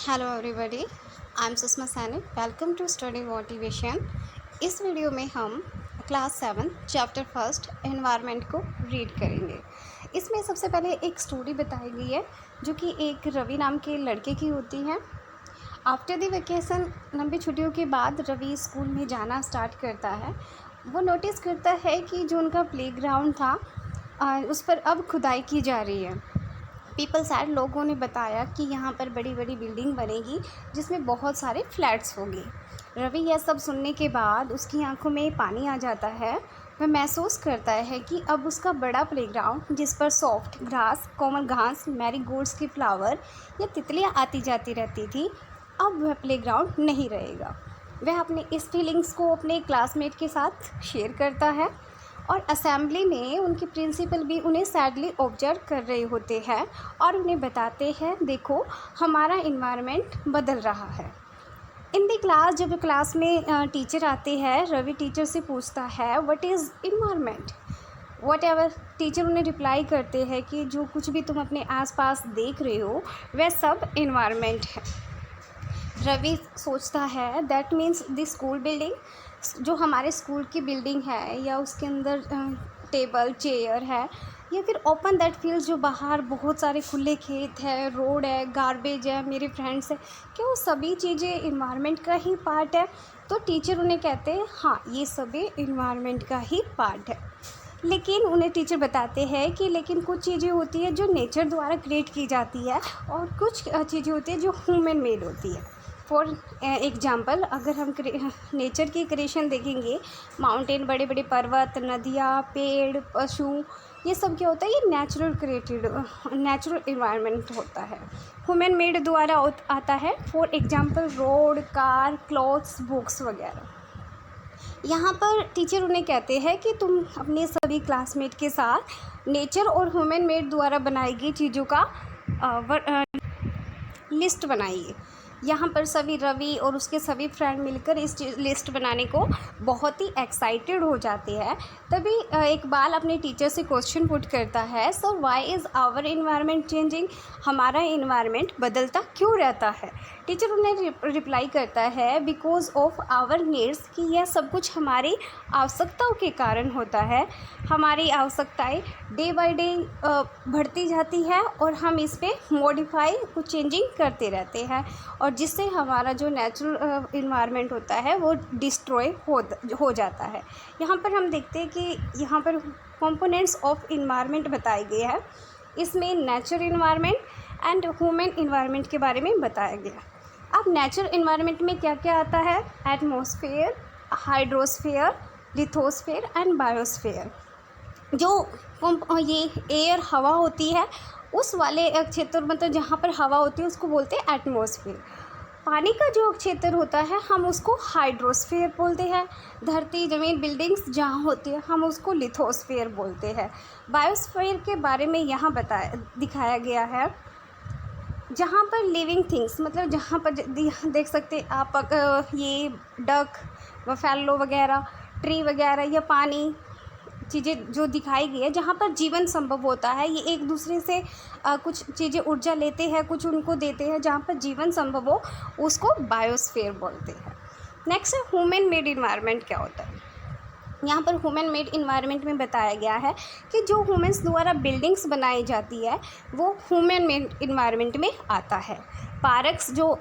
Hello everybody, I am Sushma Saini. Welcome to study motivation. इस video में हम क्लास 7 चैप्टर फर्स्ट एनवायरनमेंट को read करेंगे। इसमें सबसे पहले एक स्टोरी बताई गई है जो कि एक रवि नाम के लड़के की होती है। आफ्टर द वेकेशन, लंबी छुट्टियों के बाद रवि स्कूल में जाना स्टार्ट करता है। वो नोटिस करता है कि जो उनका प्लेग्राउंड था उस पर अब खुदाई की जा रही है। पीपल सैड लोगों ने बताया कि यहाँ पर बड़ी बड़ी बिल्डिंग बनेगी जिसमें बहुत सारे फ्लैट्स होंगे। रवि यह सब सुनने के बाद उसकी आंखों में पानी आ जाता है। वह महसूस करता है कि अब उसका बड़ा प्लेग्राउंड जिस पर सॉफ्ट ग्रास, कोमल घास, मैरीगोल्ड्स के फ्लावर या तितलियाँ आती जाती रहती थी, अब वह प्लेग्राउंड नहीं रहेगा। वह अपनी इस फीलिंग्स को अपने क्लासमेट के साथ शेयर करता है और असेंबली में उनके प्रिंसिपल भी उन्हें सैडली ऑब्जर्व कर रहे होते हैं और उन्हें बताते हैं, देखो हमारा इन्वायरमेंट बदल रहा है। इन दी क्लास, जब क्लास में टीचर आते हैं, रवि टीचर से पूछता है what is environment. What ever teacher उन्हें रिप्लाई करते हैं कि जो कुछ भी तुम अपने आसपास देख रहे हो वह सब इन्वायरमेंट है। रवि सोचता है that means the school building, जो हमारे स्कूल की बिल्डिंग है या उसके अंदर टेबल चेयर है, या फिर ओपन दैट फील्ड, जो बाहर बहुत सारे खुले खेत है, रोड है, गार्बेज है, मेरे फ्रेंड्स है, क्या वो सभी चीज़ें इन्वायरमेंट का ही पार्ट है? तो टीचर उन्हें कहते हैं हाँ, ये सभी इन्वायरमेंट का ही पार्ट है। लेकिन उन्हें टीचर बताते हैं कि लेकिन कुछ चीज़ें होती है जो नेचर द्वारा क्रिएट की जाती है और कुछ चीज़ें होती है जो ह्यूमन मेड होती है। फॉर एग्जाम्पल, अगर हम नेचर की क्रिएशन देखेंगे, माउंटेन, बड़े बड़े पर्वत, नदियाँ, पेड़, पशु, ये सब क्या होता है? ये नेचुरल क्रिएटेड, नेचुरल इन्वायरमेंट होता है। ह्यूमन मेड द्वारा आता है, for example road, car, clothes, books वगैरह। यहाँ पर टीचर उन्हें कहते हैं कि तुम अपने सभी क्लासमेट के साथ नेचर और ह्यूमन मेड द्वारा बनाई गई चीज़ों का लिस्ट बनाइए। यहाँ पर सभी रवि और उसके सभी फ्रेंड मिलकर इस लिस्ट बनाने को बहुत ही एक्साइटेड हो जाते हैं। तभी एक बाल अपने टीचर से क्वेश्चन पुट करता है, so why is our environment changing? हमारा इन्वायरमेंट बदलता क्यों रहता है? टीचर उन्हें रिप्लाई करता है, बिकॉज ऑफ आवर नीड्स, कि यह सब कुछ हमारी आवश्यकताओं के कारण होता है। हमारी आवश्यकताएं डे बाय डे बढ़ती जाती है और हम इस पर मॉडिफाई, कुछ चेंजिंग करते रहते हैं, और जिससे हमारा जो नेचुरल इन्वायरमेंट होता है वो डिस्ट्रॉय हो जाता है। यहाँ पर हम देखते हैं कि यहाँ पर कंपोनेंट्स ऑफ इन्वायरमेंट बताए गए हैं। इसमें natural environment and human environment के बारे में बताया गया। अब नेचुरल इन्वायरमेंट में क्या क्या आता है? Atmosphere, hydrosphere, lithosphere and biosphere. जो ये एयर, हवा होती है, उस वाले क्षेत्र, मतलब जहाँ पर हवा होती है उसको बोलते हैं एटमॉस्फेयर। पानी का जो क्षेत्र होता है हम उसको हाइड्रोस्फेयर बोलते हैं। धरती, ज़मीन, बिल्डिंग्स जहाँ होती है हम उसको लिथोस्फेयर बोलते हैं। बायोस्फीयर के बारे में यहाँ दिखाया गया है, जहाँ पर लिविंग थिंग्स, मतलब जहाँ पर देख सकते आप ये डक, बफेलो वगैरह, ट्री वगैरह या पानी, चीज़ें जो दिखाई गई है जहाँ पर जीवन संभव होता है, ये एक दूसरे से कुछ चीज़ें ऊर्जा लेते हैं, कुछ उनको देते हैं, जहाँ पर जीवन संभव हो उसको बायोस्फीयर बोलते हैं। नेक्स्ट है ह्यूमन मेड इन्वायरमेंट। क्या होता है? यहाँ पर ह्यूमन मेड इन्वायरमेंट में बताया गया है कि जो ह्यूमन्स द्वारा बिल्डिंग्स बनाई जाती है वो ह्यूमन मेड इन्वायरमेंट में आता है। पार्क्स जो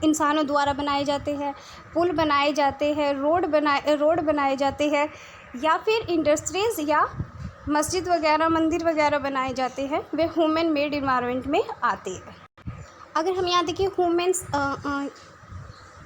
इंसानों द्वारा बनाए जाते हैं, पुल बनाए जाते हैं, रोड बनाए जाते हैं, या फिर इंडस्ट्रीज़ या मस्जिद वगैरह, मंदिर वगैरह बनाए जाते हैं, वे ह्यूमन मेड इन्वायरमेंट में आते हैं। अगर हम यहाँ देखिए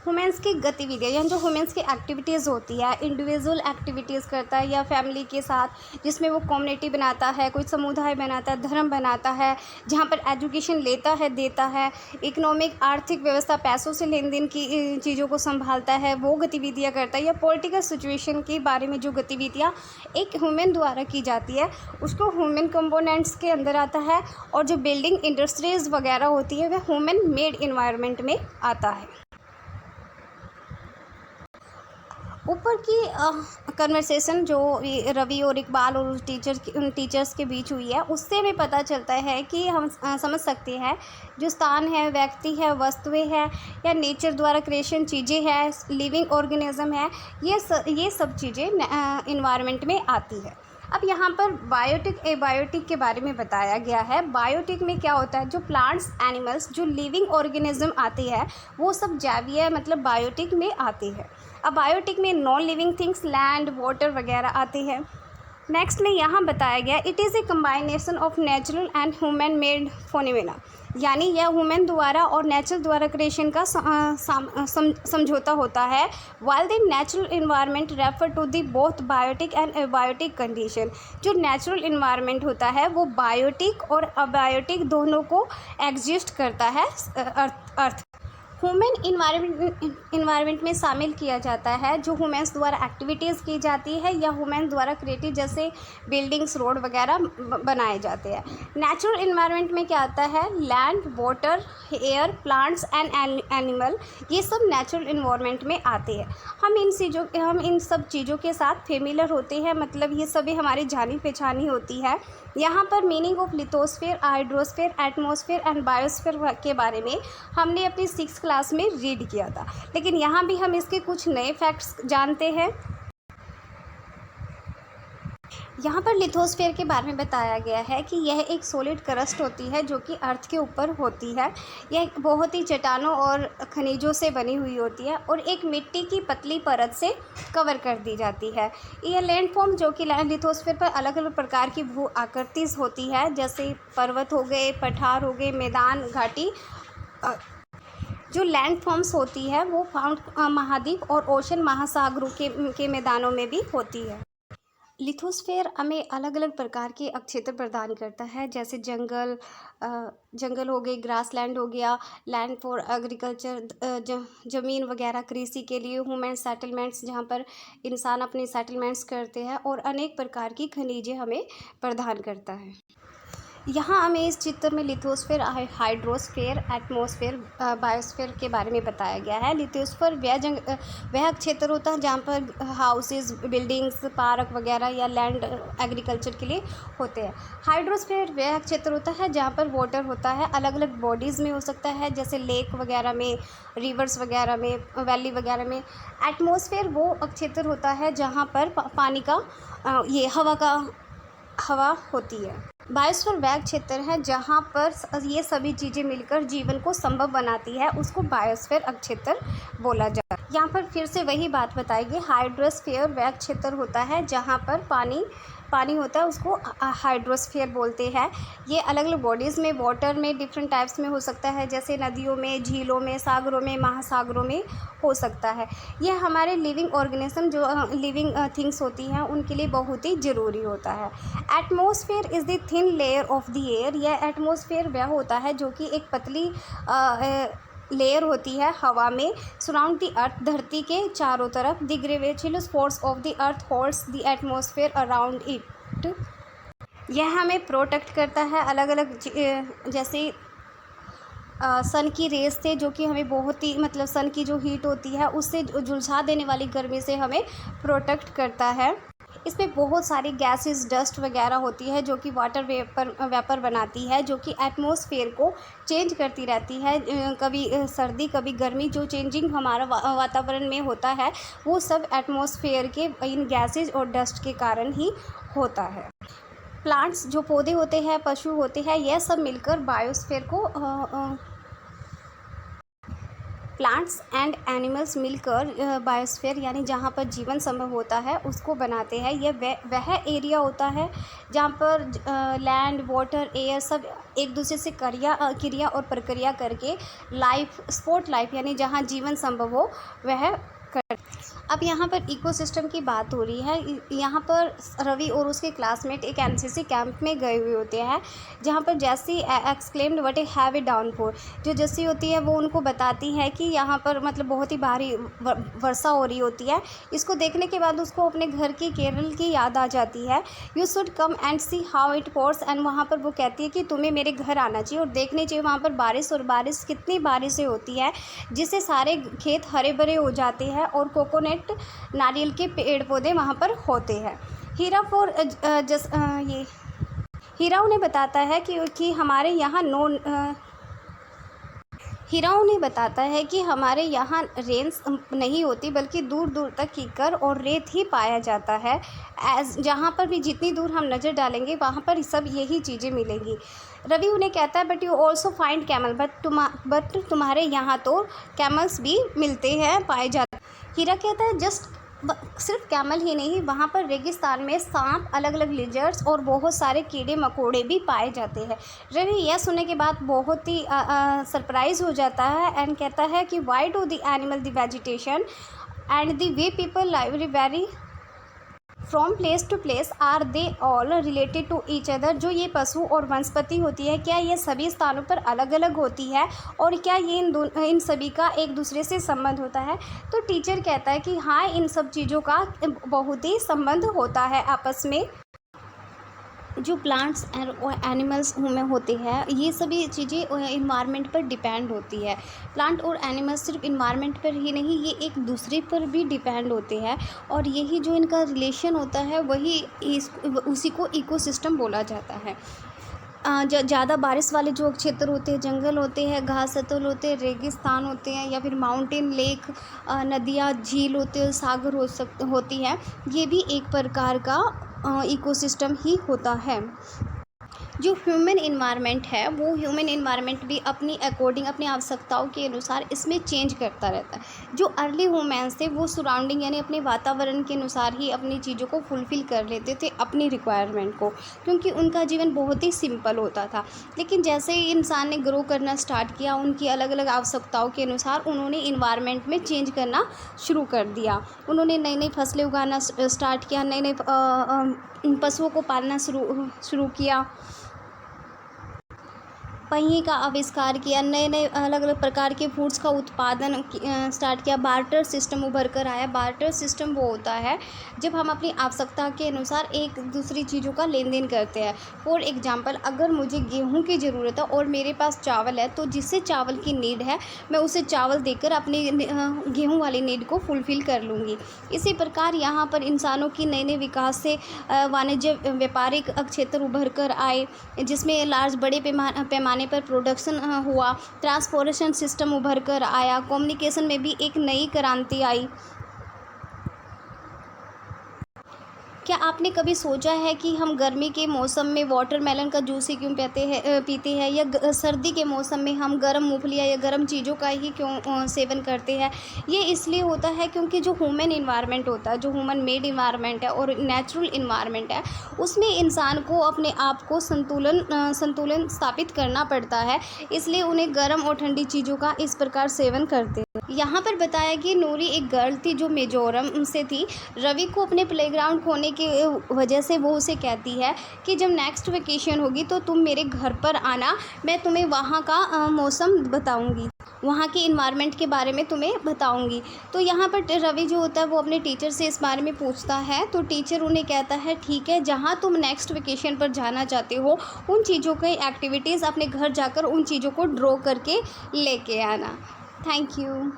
ह्यूमन्स की गतिविधियाँ, यानी जो ह्यूमन्स की एक्टिविटीज़ होती है, इंडिविजुअल एक्टिविटीज़ करता है या फैमिली के साथ, जिसमें वो कम्युनिटी बनाता है, कोई समुदाय बनाता है, धर्म बनाता है, जहाँ पर एजुकेशन लेता है, देता है, इकोनॉमिक, आर्थिक व्यवस्था, पैसों से लेन देन की चीज़ों को संभालता है, वो गतिविधियाँ करता है, या पॉलिटिकल सिचुएशन के बारे में जो गतिविधियाँ एक ह्यूमन द्वारा की जाती है उसको ह्यूमन कंपोनेंट्स के अंदर आता है। और जो बिल्डिंग, इंडस्ट्रीज़ वगैरह होती है वह ह्यूमन मेड इन्वायरमेंट में आता है। ऊपर की कन्वर्सेशन जो रवि और इकबाल और उन टीचर्स के बीच हुई है, उससे भी पता चलता है कि हम समझ सकते हैं जो स्थान है, व्यक्ति है, वस्तुएं है या नेचर द्वारा क्रिएशन चीज़ें हैं, लिविंग ऑर्गेनिज्म है, ये सब चीज़ें इन्वायरमेंट में आती है। अब यहाँ पर बायोटिक एबायोटिक के बारे में बताया गया है। बायोटिक में क्या होता है, जो प्लांट्स एनिमल्स जो लिविंग ऑर्गेनिज्म आते हैं वो सब जैविय मतलब बायोटिक में आते हैं। अब बायोटिक में non living things land water वगैरह आते हैं। नेक्स्ट में यहाँ बताया गया it is a combination of natural and human made phenomena, यानी यह ह्यूमन द्वारा और नेचुरल द्वारा क्रिएशन का समझौता होता है। While the natural environment refer to the both biotic and abiotic condition, जो नेचुरल इन्वायरमेंट होता है वो बायोटिक और अबायोटिक दोनों को एग्जिस्ट करता है अर्थ। ह्यूमन इन्वायरमेंट में शामिल किया जाता है जो ह्यूमन्स द्वारा एक्टिविटीज़ की जाती है या ह्यूमन द्वारा क्रिएटिव जैसे बिल्डिंग्स रोड वगैरह बनाए जाते हैं। नेचुरल इन्वायरमेंट में क्या आता है, land water air plants and animal, ये सब नेचुरल इन्वायरमेंट में आते हैं। हम इन सब चीज़ों के साथ फेमिलियर होते हैं, मतलब ये सभी हमारी जानी पहचानी होती है। यहाँ पर meaning of lithosphere, hydrosphere, atmosphere and biosphere के बारे में हमने अपनी 6th क्लास में रीड किया था, लेकिन यहाँ भी हम इसके कुछ नए फैक्ट्स जानते हैं। यहाँ पर लिथोस्फेयर के बारे में बताया गया है कि यह एक सॉलिड क्रस्ट होती है जो कि अर्थ के ऊपर होती है। यह बहुत ही चट्टानों और खनिजों से बनी हुई होती है और एक मिट्टी की पतली परत से कवर कर दी जाती है। यह लैंडफॉर्म जो कि लिथोस्फेयर पर अलग अलग प्रकार की भू आकृति होती है, जैसे पर्वत हो गए, पठार हो गए, मैदान, घाटी। जो लैंडफॉर्म्स होती है वो फाउंड महाद्वीप और ओशन महासागरों के मैदानों में भी होती है। लिथोस्फेयर हमें अलग अलग प्रकार के क्षेत्र प्रदान करता है, जैसे जंगल हो गए, ग्रासलैंड हो गया, लैंड फॉर एग्रीकल्चर, ज़मीन वगैरह कृषि के लिए, ह्यूमन सेटलमेंट्स जहाँ पर इंसान अपने सेटलमेंट्स करते हैं, और अनेक प्रकार की खनिजें हमें प्रदान करता है। यहाँ हमें इस चित्र में लिथोस्फेयर, हाइड्रोस्फेयर, एटमॉस्फेयर, बायोस्फेयर के बारे में बताया गया है। लिथोस्फेयर वह क्षेत्र होता है जहाँ पर हाउसेस, बिल्डिंग्स, पार्क वगैरह या लैंड एग्रीकल्चर के लिए होते हैं। हाइड्रोस्फेयर वह क्षेत्र होता है जहाँ पर वाटर होता है, अलग अलग बॉडीज़ में हो सकता है, जैसे लेक वगैरह में, रिवर्स वगैरह में, वैली वगैरह में। एटमॉस्फेयर वो क्षेत्र होता है जहाँ पर पानी का हवा होती है। बायोस्फीयर वह क्षेत्र है जहाँ पर ये सभी चीज़ें मिलकर जीवन को संभव बनाती है, उसको बायोस्फीयर क्षेत्र बोला जाता है। यहाँ पर फिर से वही बात बताएगी, हाइड्रोस्फीयर वह क्षेत्र होता है जहाँ पर पानी होता है, उसको हाइड्रोस्फीयर बोलते हैं। ये अलग अलग बॉडीज़ में, वाटर में डिफरेंट टाइप्स में हो सकता है, जैसे नदियों में, झीलों में, सागरों में, महासागरों में हो सकता है। यह हमारे लिविंग ऑर्गेनिज्म जो लिविंग थिंग्स होती हैं उनके लिए बहुत ही ज़रूरी होता है। Atmosphere is the thin layer of the air. यह एटमॉस्फेयर वह होता है जो कि एक पतली लेयर होती है हवा में, सराउंड द अर्थ, धरती के चारों तरफ। The gravitational force of the earth holds the atmosphere around it. यह हमें प्रोटेक्ट करता है अलग अलग जैसे सन की रेस से, जो कि हमें बहुत ही मतलब सन की जो हीट होती है उससे झुलसा देने वाली गर्मी से हमें प्रोटेक्ट करता है। इसमें बहुत सारी गैसेस, डस्ट वगैरह होती है जो कि वाटर वेपर बनाती है, जो कि एटमॉस्फेयर को चेंज करती रहती है। कभी सर्दी कभी गर्मी, जो चेंजिंग हमारा वातावरण में होता है वो सब एटमॉस्फेयर के इन गैसेस और डस्ट के कारण ही होता है। प्लांट्स जो पौधे होते हैं, पशु होते हैं, यह सब मिलकर बायोस्फीयर को प्लांट्स एंड एनिमल्स मिलकर बायोस्फीयर यानी जहाँ पर जीवन संभव होता है उसको बनाते हैं। यह वह एरिया होता है जहाँ पर लैंड, वाटर, एयर सब एक दूसरे से क्रिया और प्रक्रिया करके स्पोर्ट लाइफ यानी जहाँ जीवन संभव हो वह कर। अब यहाँ पर इकोसिस्टम की बात हो रही है। यहाँ पर रवि और उसके क्लासमेट एक एनसीसी कैंप में गए हुए होते हैं, जहाँ पर जैसी exclaimed what a heavy downfall, जो जैसी होती है वो उनको बताती है कि यहाँ पर मतलब बहुत ही भारी वर्षा हो रही होती है। इसको देखने के बाद उसको अपने घर की, केरल की याद आ जाती है। You should come and see how it pores, and वहाँ पर वो कहती है कि तुम्हें मेरे घर आना चाहिए और देखने चाहिए वहाँ पर बारिश, और बारिश कितनी बारिशें होती है जिससे सारे खेत हरे भरे हो जाते हैं और कोकोनट डायरेक्ट नारियल के पेड़ पौधे वहाँ पर होते हैं। हीरा उन्हें बताता है कि हमारे यहाँ रेंस नहीं होती, बल्कि दूर दूर तक कीकर और रेत ही पाया जाता है। जहाँ पर भी जितनी दूर हम नज़र डालेंगे वहाँ पर सब यही चीज़ें मिलेंगी। रवि उन्हें कहता है but you also find camel, but तुम्हारे यहाँ तो कैमल्स भी मिलते हैं, पाए जाते हैं। हीरा कहता है सिर्फ कैमल ही नहीं, वहाँ पर रेगिस्तान में सांप, अलग अलग लिजर्ड्स और बहुत सारे कीड़े मकोड़े भी पाए जाते हैं। रवि यह सुनने के बाद बहुत ही सरप्राइज़ हो जाता है एंड कहता है कि why do the animal the vegetation and the way people live vary from place to place, are they all related to each other. जो ये पशु और वनस्पति होती है, क्या ये सभी स्थानों पर अलग अलग होती है और क्या ये इन सभी का एक दूसरे से संबंध होता है? तो टीचर कहता है कि हाँ, इन सब चीज़ों का बहुत ही संबंध होता है आपस में। जो प्लांट्स और एनिमल्स में होते हैं, ये सभी चीज़ें इन्वायरमेंट पर डिपेंड होती है। प्लांट और एनिमल्स सिर्फ इन्वायरमेंट पर ही नहीं, ये एक दूसरे पर भी डिपेंड होते हैं और यही जो इनका रिलेशन होता है उसी को इकोसिस्टम बोला जाता है। ज़्यादा बारिश वाले जो क्षेत्र होते हैं, जंगल होते हैं, घास सतल होते हैं, रेगिस्तान होते हैं या फिर माउंटेन, लेक, नदियाँ, झील होते हैं, सागर होती है, ये भी एक प्रकार का इकोसिस्टम ही होता है। जो ह्यूमन इन्वायरमेंट है, वो ह्यूमन इन्वायरमेंट भी अपनी अकॉर्डिंग, अपनी आवश्यकताओं के अनुसार इसमें चेंज करता रहता है। जो अर्ली ह्यूमन्स थे वो सराउंडिंग यानी अपने वातावरण के अनुसार ही अपनी चीज़ों को फुलफ़िल कर लेते थे, अपनी रिक्वायरमेंट को, क्योंकि उनका जीवन बहुत ही सिंपल होता था। लेकिन जैसे ही इंसान ने ग्रो करना स्टार्ट किया, उनकी अलग अलग आवश्यकताओं के अनुसार उन्होंने इन्वायरमेंट में चेंज करना शुरू कर दिया। उन्होंने नई नई फसलें उगाना स्टार्ट किया, नए नए पशुओं को पालना शुरू किया, पहिए का आविष्कार किया, नए नए अलग अलग प्रकार के फूड्स का उत्पादन स्टार्ट किया। बार्टर सिस्टम उभर कर आया। बार्टर सिस्टम वो होता है जब हम अपनी आवश्यकता के अनुसार एक दूसरी चीज़ों का लेन देन करते हैं। फॉर एग्जांपल, अगर मुझे गेहूं की ज़रूरत है और मेरे पास चावल है, तो जिससे चावल की नीड है मैं उसे चावल देकर अपनी गेहूँ वाली नीड को फुलफ़िल कर लूँगी। इसी प्रकार यहाँ पर इंसानों की नए नए विकास से वाणिज्य व्यापारिक क्षेत्र उभर कर आए, जिसमें बड़े पैमाने पर प्रोडक्शन हुआ। ट्रांसपोर्टेशन सिस्टम उभर कर आया। कम्युनिकेशन में भी एक नई क्रांति आई। क्या आपने कभी सोचा है कि हम गर्मी के मौसम में वाटरमेलन का जूस ही क्यों पीते हैं या सर्दी के मौसम में हम गर्म मूंगफलियाँ या गर्म चीज़ों का ही क्यों सेवन करते हैं? ये इसलिए होता है क्योंकि जो ह्यूमन इन्वायरमेंट होता है, जो ह्यूमन मेड इन्वायरमेंट है और नेचुरल इन्वायरमेंट है, उसमें इंसान को अपने आप को संतुलन स्थापित करना पड़ता है, इसलिए उन्हें गर्म और ठंडी चीज़ों का इस प्रकार सेवन करते हैं। यहाँ पर बताया कि नूरी एक गर्ल थी जो मिजोरम से थी। रवि को अपने प्लेग्राउंड खोने की वजह से वो उसे कहती है कि जब नेक्स्ट वेकेशन होगी तो तुम मेरे घर पर आना, मैं तुम्हें वहाँ का मौसम बताऊँगी, वहाँ के इन्वायरमेंट के बारे में तुम्हें बताऊँगी। तो यहाँ पर रवि जो होता है वो अपने टीचर से इस बारे में पूछता है, तो टीचर उन्हें कहता है ठीक है, जहाँ तुम नेक्स्ट वेकेशन पर जाना चाहते हो उन चीज़ों की एक्टिविटीज़ अपने घर जाकर उन चीज़ों को ड्रॉ करके लेके आना। Thank you.